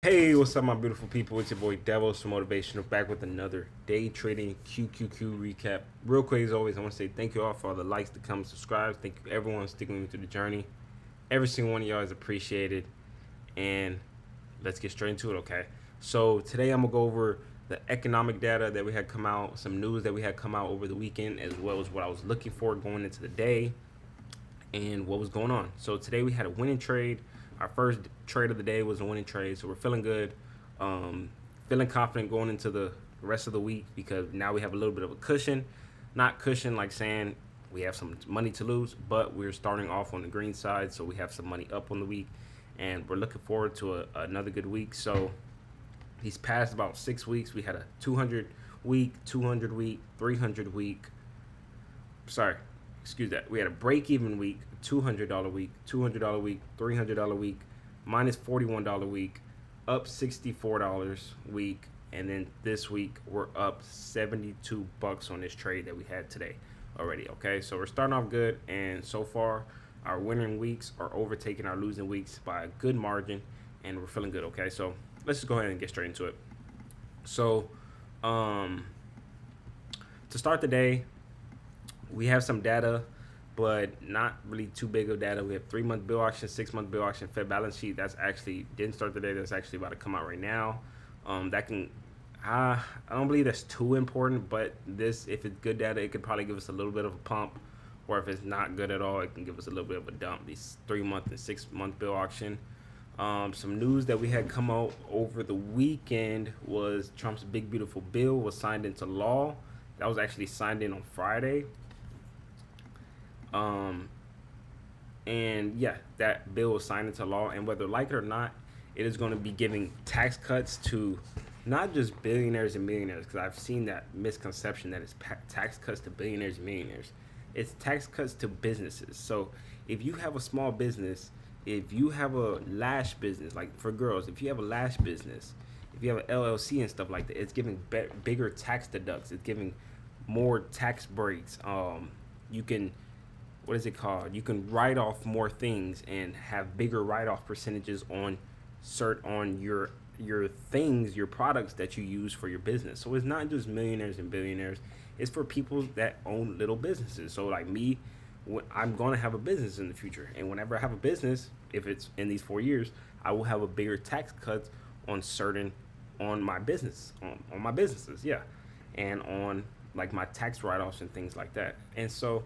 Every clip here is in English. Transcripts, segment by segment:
Hey, what's up, my beautiful people? It's your boy Devo, some motivational, back with another day trading QQQ recap. Real quick, as always, I want to say thank you all for all the likes, the comments, subscribes. Thank you everyone sticking with me through the journey. Every single one of y'all is appreciated, and let's get straight into it. Okay, so today I'm gonna go over the economic data that we had come out, some news that we had come out over the weekend, as well as what I was looking for going into the day and what was going on. So today we had a winning trade. Our first trade of the day was a winning trade, so we're feeling good, um, feeling confident going into the rest of the week because now we have a little bit of a cushion. Not cushion like saying we have some money to lose, but we're starting off on the green side, so we have some money up on the week, and we're looking forward to another good week. So these past about 6 weeks, we had a 200 week, 200 week, 300 week, sorry, excuse that. We had a break even week, $200 week, $200 week, $300 week, minus $41 week, up $64 week, and then this week we're up 72 bucks on this trade that we had today already. Okay, so we're starting off good, and so far our winning weeks are overtaking our losing weeks by a good margin, and we're feeling good. Okay, so let's just go ahead and get straight into it. So, um, to start the day, we have some data, but not really too big of data. We have 3 month bill auction, 6 month bill auction, Fed balance sheet. That's actually didn't start today. That's actually about to come out right now. That can, I don't believe that's too important, but this, if it's good data, it could probably give us a little bit of a pump, or if it's not good at all, it can give us a little bit of a dump. These 3 month and 6 month bill auction. Some news that we had come out over the weekend was Trump's big beautiful bill was signed into law. That was actually signed in on Friday. Um, and yeah, that bill was signed into law. And whether like it or not, it is going to be giving tax cuts to not just billionaires and millionaires, because I've seen that misconception that it's tax cuts to billionaires and millionaires. It's tax cuts to businesses. So if you have a small business, if you have a lash business, like for girls, if you have a lash business, if you have an LLC and stuff like that, it's giving bigger tax deducts. It's giving more tax breaks. You can, what is it called? You can write off more things and have bigger write off percentages on your things, your products that you use for your business. So it's not just millionaires and billionaires. It's for people that own little businesses. So like me, I'm going to have a business in the future, and whenever I have a business, if it's in these 4 years, I will have a bigger tax cut on certain on my business on my businesses, yeah, and on like my tax write-offs and things like that. And so,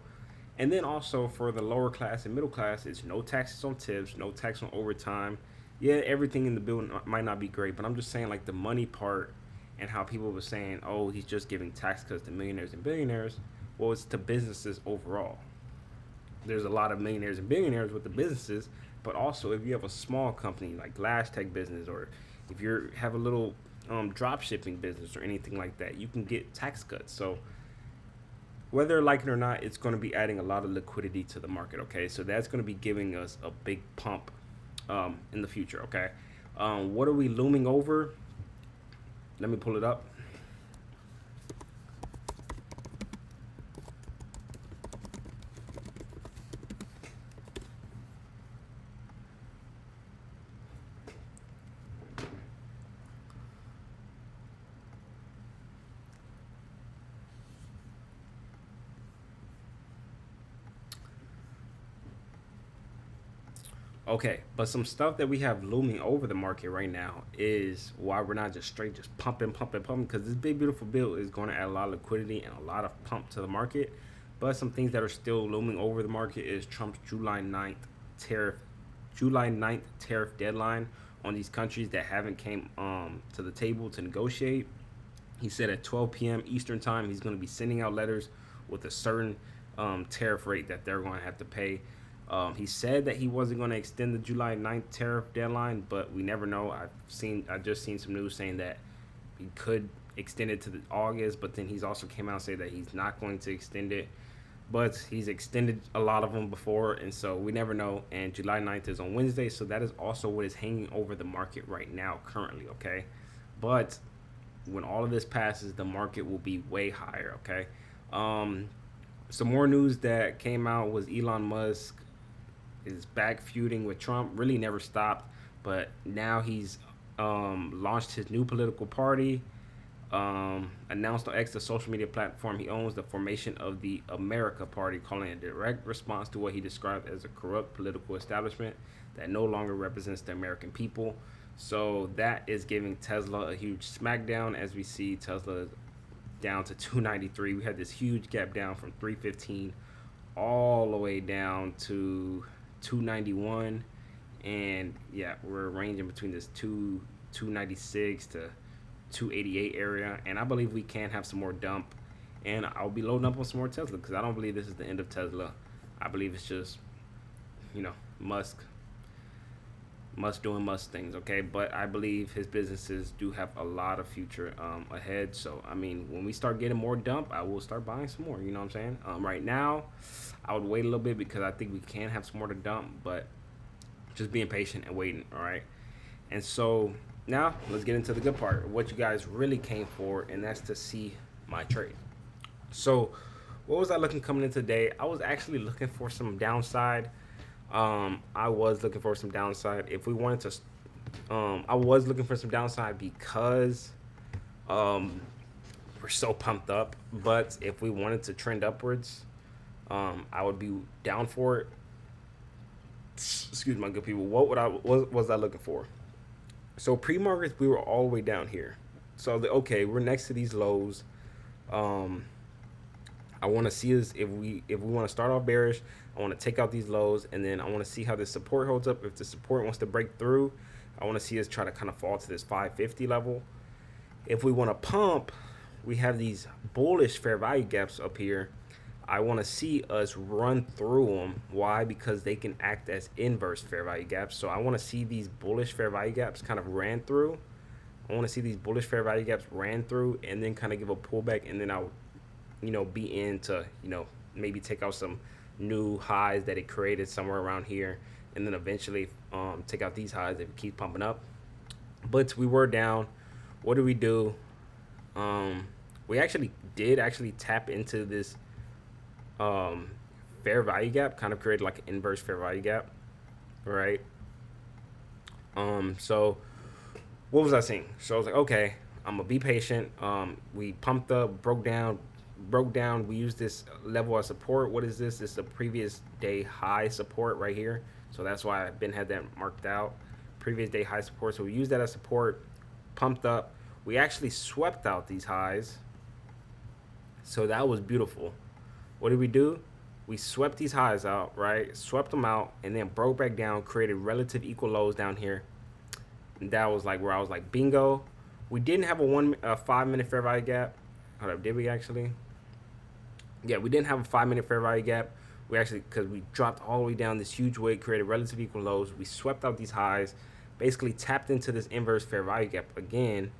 and then also for the lower class and middle class, it's no taxes on tips, no tax on overtime. Yeah, everything in the bill might not be great, but I'm just saying like the money part and how people were saying, oh, he's just giving tax cuts to millionaires and billionaires. Well, it's to businesses overall. There's a lot of millionaires and billionaires with the businesses, but also if you have a small company like Glass Tech business, or if you have a little drop shipping business or anything like that, you can get tax cuts. So whether like it or not, it's going to be adding a lot of liquidity to the market. Okay, so that's going to be giving us a big pump in the future. Okay, what are we looming over? Let me pull it up. Okay, but some stuff that we have looming over the market right now is why we're not just straight just pumping, pumping, pumping, because this big beautiful bill is going to add a lot of liquidity and a lot of pump to the market. But some things that are still looming over the market is Trump's tariff, July 9th tariff deadline on these countries that haven't came to the table to negotiate. He said at 12 p.m. Eastern time, he's going to be sending out letters with a certain tariff rate that they're going to have to pay. He said that he wasn't going to extend the July 9th tariff deadline, but we never know. I just seen some news saying that he could extend it to the August, but then he's also came out and said that he's not going to extend it. But he's extended a lot of them before, and so we never know. And July 9th is on Wednesday, so that is also what is hanging over the market right now, currently, okay? But when all of this passes, the market will be way higher, okay? Um, some more news that came out was Elon Musk is back feuding with Trump. Really never stopped, but now he's launched his new political party, announced on X, the social media platform he owns, the formation of the America Party, calling it a direct response to what he described as a corrupt political establishment that no longer represents the American people. So that is giving Tesla a huge smackdown. As we see, Tesla down to 293. We had this huge gap down from 315 all the way down to 291, and yeah, we're ranging between this 296 to 288 area, and I believe we can have some more dump, and I'll be loading up on some more Tesla because I don't believe this is the end of Tesla. I believe it's just, Musk doing Musk things, okay? But I believe his businesses do have a lot of future ahead. So I mean, when we start getting more dump, I will start buying some more. You know what I'm saying? Right now, I would wait a little bit because I think we can have some more to dump, but just being patient and waiting. All right. And so now let's get into the good part, what you guys really came for, and that's to see my trade. So what was I looking coming in today? I was actually looking for some downside. I was looking for some downside. If we wanted to, I was looking for some downside because we're so pumped up. But if we wanted to trend upwards, I would be down for it. Excuse my good people. What was I looking for? So pre-markets, we were all the way down here. So okay, we're next to these lows. I want to see us if we want to start off bearish. I want to take out these lows, and then I want to see how this support holds up. If the support wants to break through, I want to see us try to kind of fall to this 550 level. If we want to pump, we have these bullish fair value gaps up here. I want to see us run through them. Why? Because they can act as inverse fair value gaps. So I want to see these bullish fair value gaps kind of ran through. I want to see these bullish fair value gaps ran through, and then kind of give a pullback, and then I'll, be in to, maybe take out some new highs that it created somewhere around here, and then eventually take out these highs if it keeps pumping up. But we were down. What did we do? We actually did tap into this fair value gap, kind of created like an inverse fair value gap, right? So what was I saying? So I was like, okay, I'm gonna be patient. We pumped up, broke down. We used this level of support. What is this? This is the previous day high support right here. So that's why I've been had that marked out. Previous day high support. So we used that as support, pumped up. We actually swept out these highs. So that was beautiful. What did we do? We swept these highs out, right? Swept them out, and then broke back down, created relative equal lows down here. And that was like where I was like, bingo. We didn't have a 5 minute fair value gap. Hold up, did we actually? Yeah, we didn't have a 5 minute fair value gap. We actually, because we dropped all the way down this huge weight, created relative equal lows. We swept out these highs, basically tapped into this inverse fair value gap again.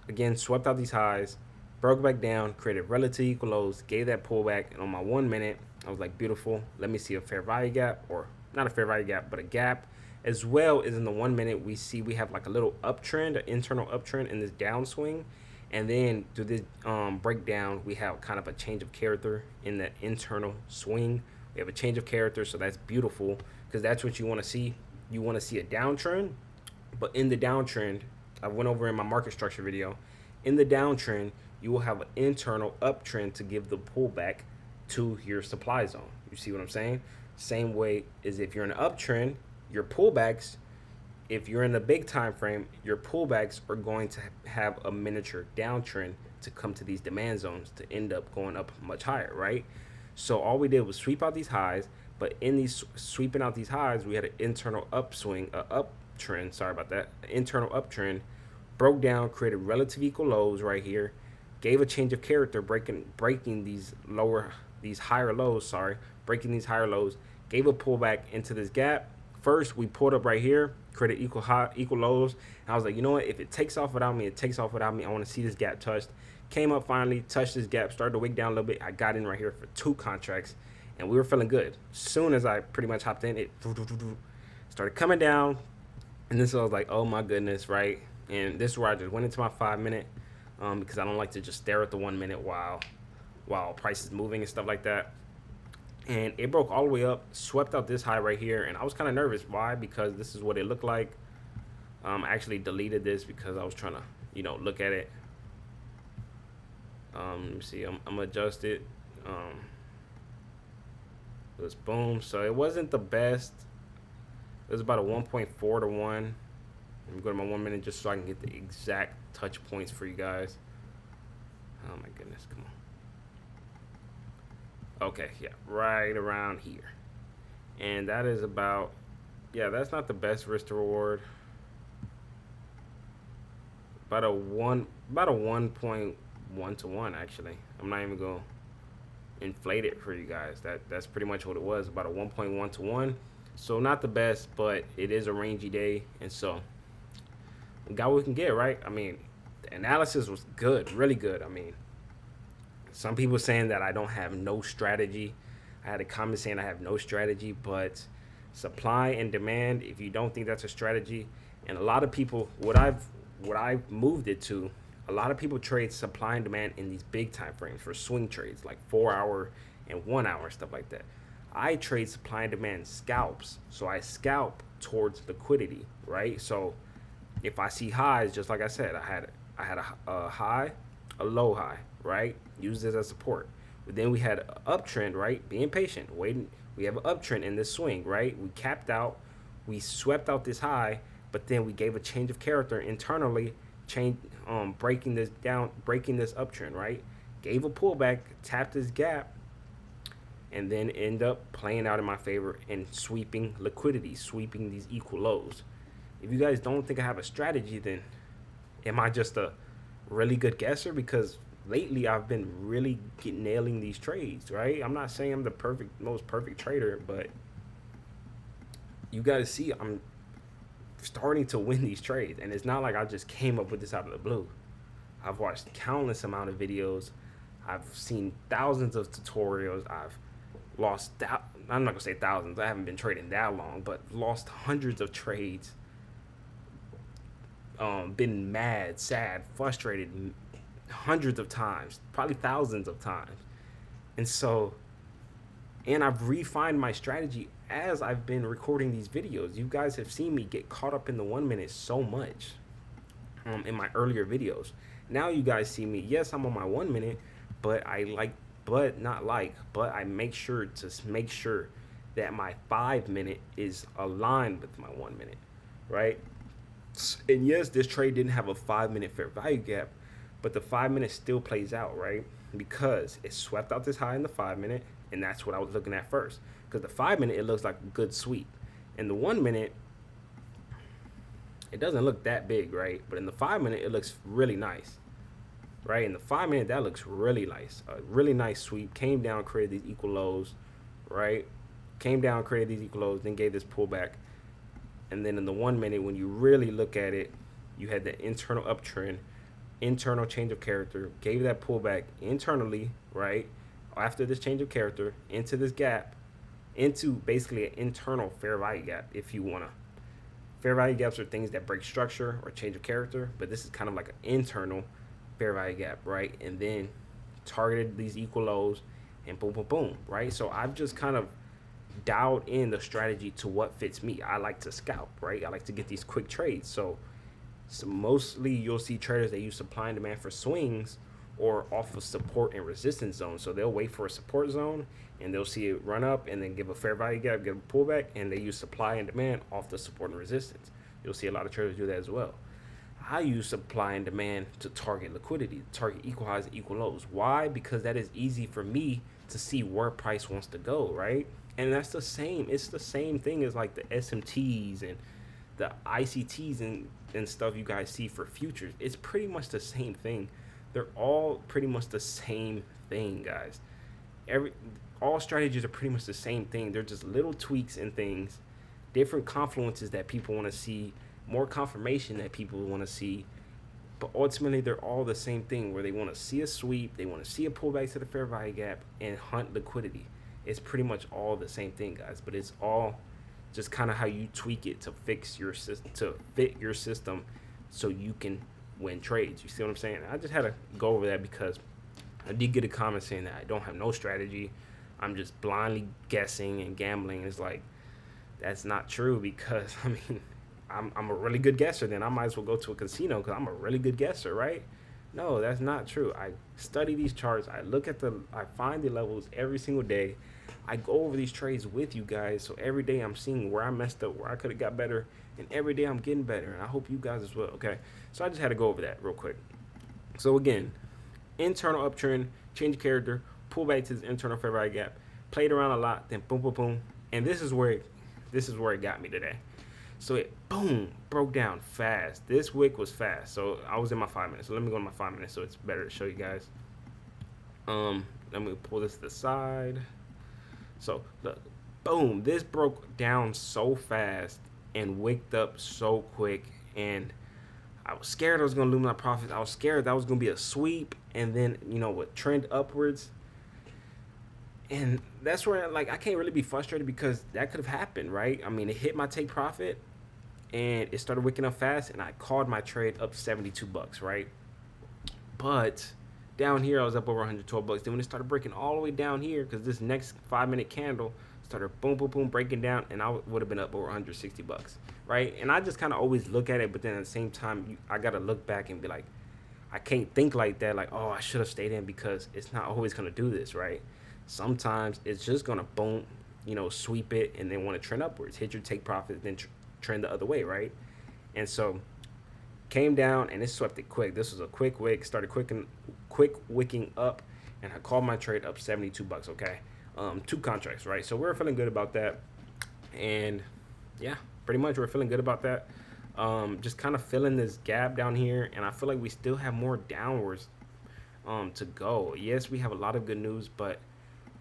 Again, swept out these highs, broke back down, created relative equal lows, gave that pullback. And on my 1 minute, I was like, beautiful. Let me see a fair value gap, or not a fair value gap, but a gap. As well as in the 1 minute, we see we have like a little uptrend, an internal uptrend in this downswing. And then through this breakdown, we have kind of a change of character in that internal swing. We have a change of character, so that's beautiful because that's what you want to see. You want to see a downtrend, but in the downtrend, I went over in my market structure video. In the downtrend, you will have an internal uptrend to give the pullback to your supply zone. You see what I'm saying? Same way as if you're in an uptrend, your pullbacks, if you're in the big time frame, your pullbacks are going to have a miniature downtrend to come to these demand zones to end up going up much higher, right? So all we did was sweep out these highs, but in these sweeping out these highs, we had an internal upswing, uptrend. Sorry about that. An internal uptrend, broke down, created relative equal lows right here, gave a change of character, breaking these higher lows. Sorry, breaking these higher lows, gave a pullback into this gap. First, we pulled up right here, created equal lows. And I was like, you know what? If it takes off without me, it takes off without me. I want to see this gap touched. Came up finally, touched this gap, started to wick down a little bit. I got in right here for 2 contracts, and we were feeling good. Soon as I pretty much hopped in, it started coming down. And this I was like, oh my goodness, right? And this is where I just went into my 5 minute because I don't like to just stare at the 1 minute while price is moving and stuff like that. And it broke all the way up, swept out this high right here, and I was kind of nervous. Why? Because this is what it looked like. I actually deleted this because I was trying to, look at it. Let me see. I'm gonna adjust it. Um, it was boom. So it wasn't the best. It was about a 1.4 to 1. Let me go to my 1 minute just so I can get the exact touch points for you guys. Oh my goodness, come on. Okay, yeah, right around here. And that is about, yeah, that's not the best risk to reward. About a 1.1 to 1 actually. I'm not even going to inflate it for you guys. That's pretty much what it was, about a 1.1 to 1. So not the best, but it is a rangy day, and so we got what we can get, right? I mean, the analysis was good, really good. I mean, some people saying that I don't have no strategy. I had a comment saying I have no strategy, but supply and demand, if you don't think that's a strategy, and a lot of people, what I've moved it to, a lot of people trade supply and demand in these big time frames for swing trades, like 4 hour and 1 hour, stuff like that. I trade supply and demand scalps. So I scalp towards liquidity, right? So if I see highs, just like I said, I had a high, a low high, right? Use this as support. But then we had an uptrend, right? Being patient, waiting. We have an uptrend in this swing, right? We capped out, we swept out this high, but then we gave a change of character internally, breaking this down, breaking this uptrend, right? Gave a pullback, tapped this gap, and then end up playing out in my favor and sweeping liquidity, sweeping these equal lows. If you guys don't think I have a strategy, then am I just a really good guesser? Because lately I've been really nailing these trades, right? I'm not saying I'm the most perfect trader, but you guys see I'm starting to win these trades, and it's not like I just came up with this out of the blue. I've watched countless amount of videos. I've seen thousands of tutorials. I've lost I'm not gonna say thousands. I haven't been trading that long, but lost hundreds of trades. Been mad, sad, frustrated hundreds of times, probably thousands of times. And so, and I've refined my strategy as I've been recording these videos. You guys have seen me get caught up in the 1 minute so much in my earlier videos. Now you guys see me, yes, I'm on my 1 minute, but I make sure that my 5 minute is aligned with my 1 minute, right? And yes, this trade didn't have a 5 minute fair value gap, but the 5 minute still plays out, right? Because it swept out this high in the 5 minute, and that's what I was looking at first. Because the 5 minute, it looks like a good sweep. In the 1 minute, it doesn't look that big, right? But in the 5 minute, it looks really nice, right? In the 5 minute, that looks really nice. A really nice sweep. Came down, created these equal lows, right? Came down, created these equal lows, then gave this pullback. And then in the 1 minute, when you really look at it, you had the internal uptrend, internal change of character, gave that pullback internally, right? After this change of character, into this gap, into basically an internal fair value gap, if you want to. Fair value gaps are things that break structure or change of character, but this is kind of like an internal fair value gap, right? And then targeted these equal lows and boom, boom, boom, right? So I've just kind of dialed in the strategy to what fits me. I like to scalp, right? I like to get these quick trades. So mostly you'll see traders that use supply and demand for swings or off of support and resistance zones. So they'll wait for a support zone and they'll see it run up and then give a fair value gap, give a pullback, and they use supply and demand off the support and resistance. You'll see a lot of traders do that as well. I use supply and demand to target liquidity, target equal highs and equal lows. Why? Because that is easy for me to see where price wants to go, right? And that's the same. It's the same thing as like the SMTs and the ICTs and stuff you guys see for futures. It's pretty much the same thing. They're all pretty much the same thing, guys. All strategies are pretty much the same thing. They're just little tweaks and things, different confluences that people want to see, more confirmation that people want to see. But ultimately, they're all the same thing where they want to see a sweep, they want to see a pullback to the fair value gap, and hunt liquidity. It's pretty much all the same thing, guys. But it's all just kind of how you tweak it to fix your system, to fit your system, so you can win trades. You see what I'm saying? I just had to go over that because I did get a comment saying that I don't have no strategy. I'm just blindly guessing and gambling. It's like, that's not true because, I mean, I'm a really good guesser. Then I might as well go to a casino because I'm a really good guesser, right? No, that's not true. I study these charts. I find the levels every single day. I go over these trades with you guys. So every day I'm seeing where I messed up, where I could have got better, and every day I'm getting better. And I hope you guys as well. Okay, so I just had to go over that real quick. So again, internal uptrend, change character, pull back to this internal fair value gap, played around a lot, then boom, boom, boom, and this is where it got me today. So it boom broke down fast. This wick was fast. So I was in my 5 minutes. So let me go to my 5 minutes so it's better to show you guys. Let me pull this to the side. So look, boom, this broke down so fast and wicked up so quick, and I was scared I was gonna lose my profits. I was scared that was gonna be a sweep, and then with trend upwards. And that's where like I can't really be frustrated because that could have happened, right? I mean, it hit my take profit, and it started wicking up fast, and I called my trade up $72, right? But down here I was up over $112. Then when it started breaking all the way down here, because this next 5 minute candle started boom, boom, boom breaking down, and I would have been up over $160, right? And I just kind of always look at it, but then at the same time, I gotta look back and be like, I can't think like that, like, oh, I should have stayed in, because it's not always gonna do this, right? Sometimes it's just gonna boom, sweep it, and then want to trend upwards, hit your take profit, then trend the other way, right? And so came down and it swept it quick. This was a quick wick, started quick wicking up, and I called my trade up $72. Okay, 2 contracts, right? So we're feeling good about that, and yeah, pretty much we're feeling good about that. Just kind of filling this gap down here, and I feel like we still have more downwards to go. Yes, we have a lot of good news, but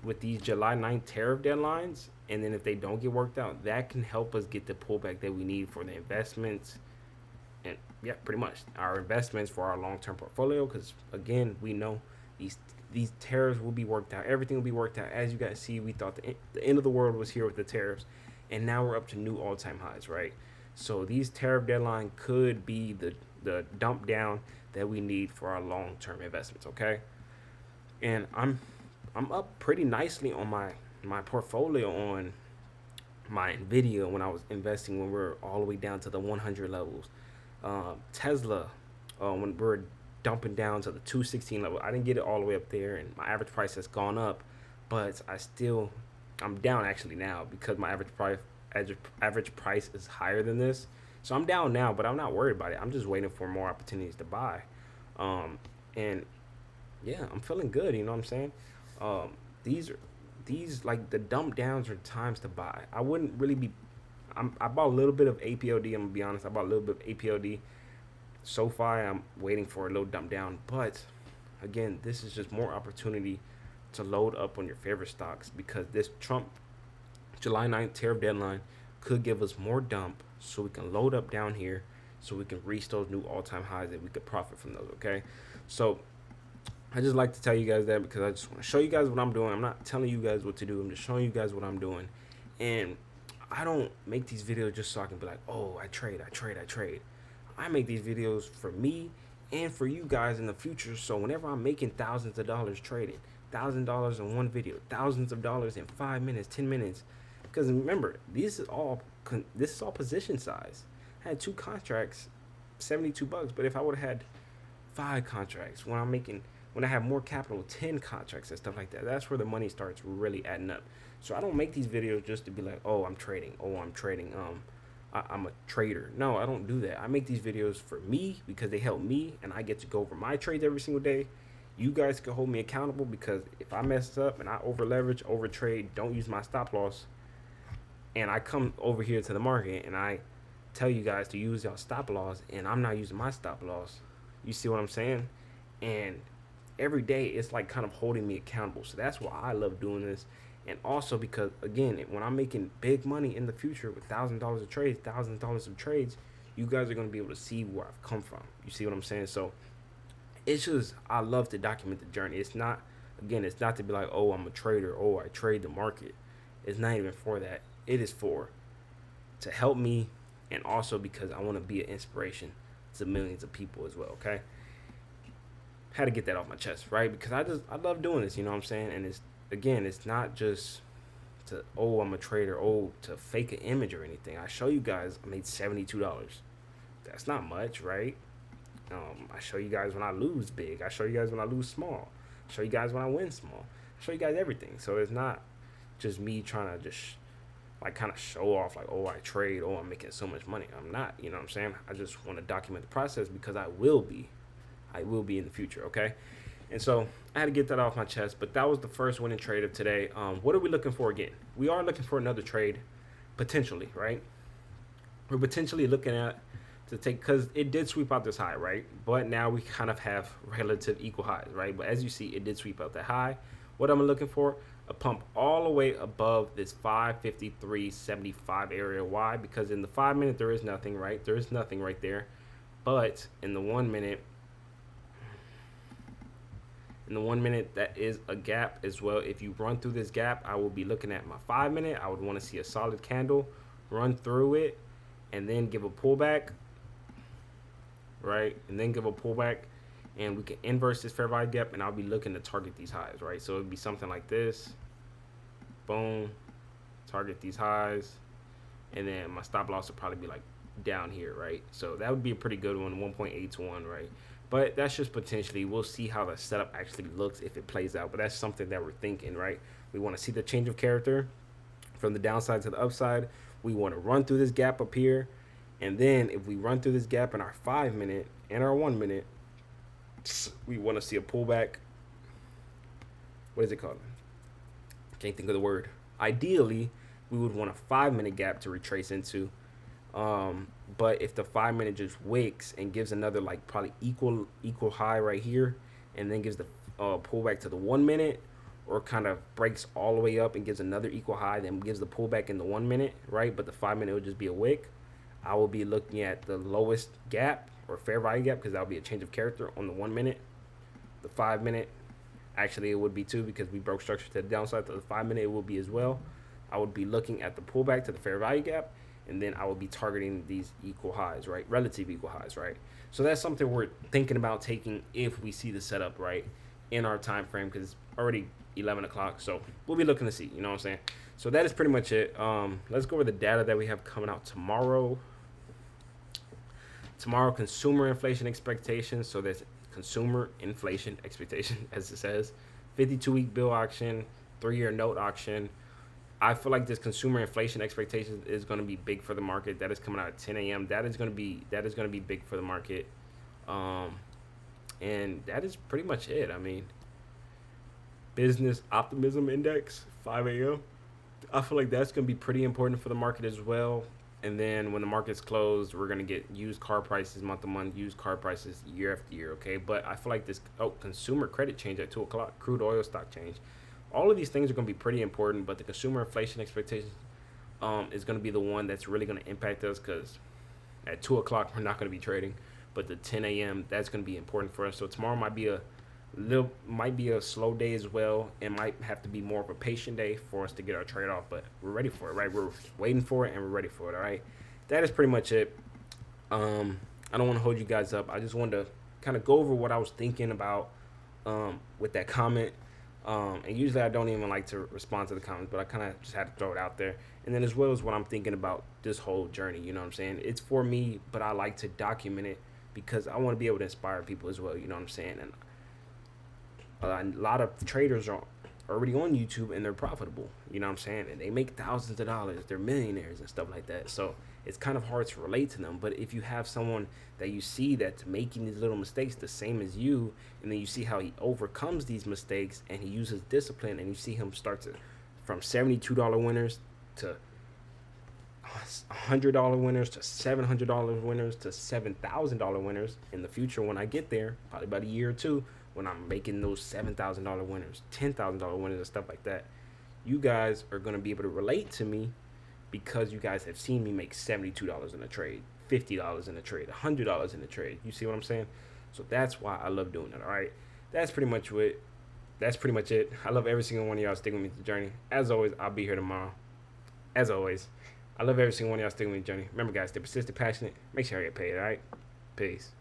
with these July 9th tariff deadlines, and then if they don't get worked out, that can help us get the pullback that we need for the investments, and yeah, pretty much our investments for our long-term portfolio, because again, we know these tariffs will be worked out. Everything will be worked out. As you guys see, we thought the end of the world was here with the tariffs, and now we're up to new all-time highs, right? So these tariff deadline could be the dump down that we need for our long-term investments, okay? And I'm up pretty nicely on my portfolio on my Nvidia when I was investing when we are all the way down to the 100 levels. Tesla, when we're dumping down to the 216 level, I didn't get it all the way up there, and my average price has gone up, but I'm down actually now because my average price is higher than this. So I'm down now, but I'm not worried about it. I'm just waiting for more opportunities to buy. And yeah, I'm feeling good. You know what I'm saying? These like the dump downs are times to buy. I wouldn't really be. I bought a little bit of APOD. I'm gonna be honest. I bought a little bit of APOD. So far, I'm waiting for a little dump down. But again, this is just more opportunity to load up on your favorite stocks, because this Trump July 9th tariff deadline could give us more dump, so we can load up down here, so we can reach those new all-time highs that we could profit from those. Okay, so I just like to tell you guys that because I just want to show you guys what I'm doing. I'm not telling you guys what to do. I'm just showing you guys what I'm doing. And I don't make these videos just so I can be like, oh, I trade. I make these videos for me and for you guys in the future. So whenever I'm making thousands of dollars trading, $1,000 in one video, thousands of dollars in 5 minutes, 10 minutes. Because remember, this is all position size. I had 2 contracts, $72. But if I would have had 5 contracts, when I have more capital, 10 contracts and stuff like that, that's where the money starts really adding up. So I don't make these videos just to be like, oh, I'm trading. I'm a trader. No, I don't do that. I make these videos for me because they help me, and I get to go over my trades every single day. You guys can hold me accountable, because if I mess up and I over leverage, over trade, don't use my stop loss, and I come over here to the market and I tell you guys to use your stop loss, and I'm not using my stop loss, you see what I'm saying? And every day it's like kind of holding me accountable. So that's why I love doing this. And also because, again, when I'm making big money in the future with $1,000 of trades, you guys are going to be able to see where I've come from. You see what I'm saying? So it's just, I love to document the journey. It's not to be like, oh, I'm a trader, oh, I trade the market. It's not even for that. It is to help me, and also because I want to be an inspiration to millions of people as well. Okay, had to get that off my chest, right? Because I love doing this, you know what I'm saying? And it's not just to, oh, I'm a trader, oh, to fake an image or anything. I show you guys I made $72. That's not much, right? I show you guys when I lose big. I show you guys when I lose small. I show you guys when I win small. I show you guys everything. So it's not just me trying to just like kind of show off like, oh, I trade, oh, I'm making so much money. I'm not, you know what I'm saying? I just want to document the process because I will be in the future, okay? And so I had to get that off my chest, but that was the first winning trade of today. What are we looking for again? We are looking for another trade, potentially, right? We're potentially looking at to take, because it did sweep out this high, right? But now we kind of have relative equal highs, right? But as you see, it did sweep out that high. What I'm looking for, a pump all the way above this 553.75 area. Why? Because in the 5 minute, there is nothing, right? There is nothing right there. But in the 1 minute, that is a gap as well. If you run through this gap, I will be looking at my 5 minute. I would want to see a solid candle, run through it, and then give a pullback, right? And then give a pullback, and we can inverse this fair value gap, and I'll be looking to target these highs, right? So it'd be something like this. Boom. Target these highs. And then my stop loss would probably be like down here, right? So that would be a pretty good one, 1.8 to 1, right? But that's just potentially. We'll see how the setup actually looks if it plays out. But that's something that we're thinking, right? We want to see the change of character from the downside to the upside. We want to run through this gap up here. And then if we run through this gap in our 5 minute and our 1 minute, we want to see a pullback. What is it called? Can't think of the word. Ideally, we would want a 5 minute gap to retrace into. But if the 5 minute just wicks and gives another like probably equal high right here, and then gives the pullback to the 1 minute, or kind of breaks all the way up and gives another equal high, then gives the pullback in the 1 minute, right? But the 5 minute will just be a wick. I will be looking at the lowest gap or fair value gap, because that will be a change of character on the 1 minute. The 5 minute, actually it would be too, because we broke structure to the downside. To the 5 minute it will be as well. I would be looking at the pullback to the fair value gap, and then I will be targeting these equal highs, right? Relative equal highs, right? So that's something we're thinking about taking if we see the setup right in our time frame, because it's already 11 o'clock. So we'll be looking to see, you know what I'm saying? So that is pretty much it. Let's go over the data that we have coming out tomorrow. Tomorrow, consumer inflation expectations. So that's consumer inflation expectation, as it says. 52-week bill auction, 3-year note auction. I feel like this consumer inflation expectation is going to be big for the market. That is coming out at 10 a.m. That is going to be big for the market. And that is pretty much it. I mean, business optimism index, 5 a.m. I feel like that's going to be pretty important for the market as well. And then when the market's closed, we're going to get used car prices month to month, used car prices year after year, okay? But I feel like this, consumer credit change at 2 o'clock, crude oil stock change. All of these things are going to be pretty important, but the consumer inflation expectations is going to be the one that's really going to impact us, because at 2 o'clock, we're not going to be trading. But the 10 a.m., that's going to be important for us. So tomorrow might be a slow day as well. It might have to be more of a patient day for us to get our trade off, but we're ready for it, right? We're waiting for it, and we're ready for it, all right? That is pretty much it. I don't want to hold you guys up. I just wanted to kind of go over what I was thinking about with that comment. And usually I don't even like to respond to the comments, but I kind of just had to throw it out there. And then as well as what I'm thinking about this whole journey, you know what I'm saying? It's for me, but I like to document it because I want to be able to inspire people as well, you know what I'm saying? And a lot of traders are already on YouTube and they're profitable, you know what I'm saying? And they make thousands of dollars, they're millionaires and stuff like that. So it's kind of hard to relate to them. But if you have someone that you see that's making these little mistakes the same as you, and then you see how he overcomes these mistakes and he uses discipline, and you see him start to from $72 winners to $100 winners to $700 winners to $7,000 winners in the future. When I get there, probably about a year or two, when I'm making those $7,000 winners, $10,000 winners and stuff like that, you guys are going to be able to relate to me because you guys have seen me make $72 in a trade, $50 in a trade, $100 in a trade. You see what I'm saying? So that's why I love doing it. All right. That's pretty much it. I love every single one of y'all sticking with me to the journey. As always, I'll be here tomorrow. As always, I love every single one of y'all sticking with me to the journey. Remember, guys, stay persistent, passionate. Make sure I get paid. All right. Peace.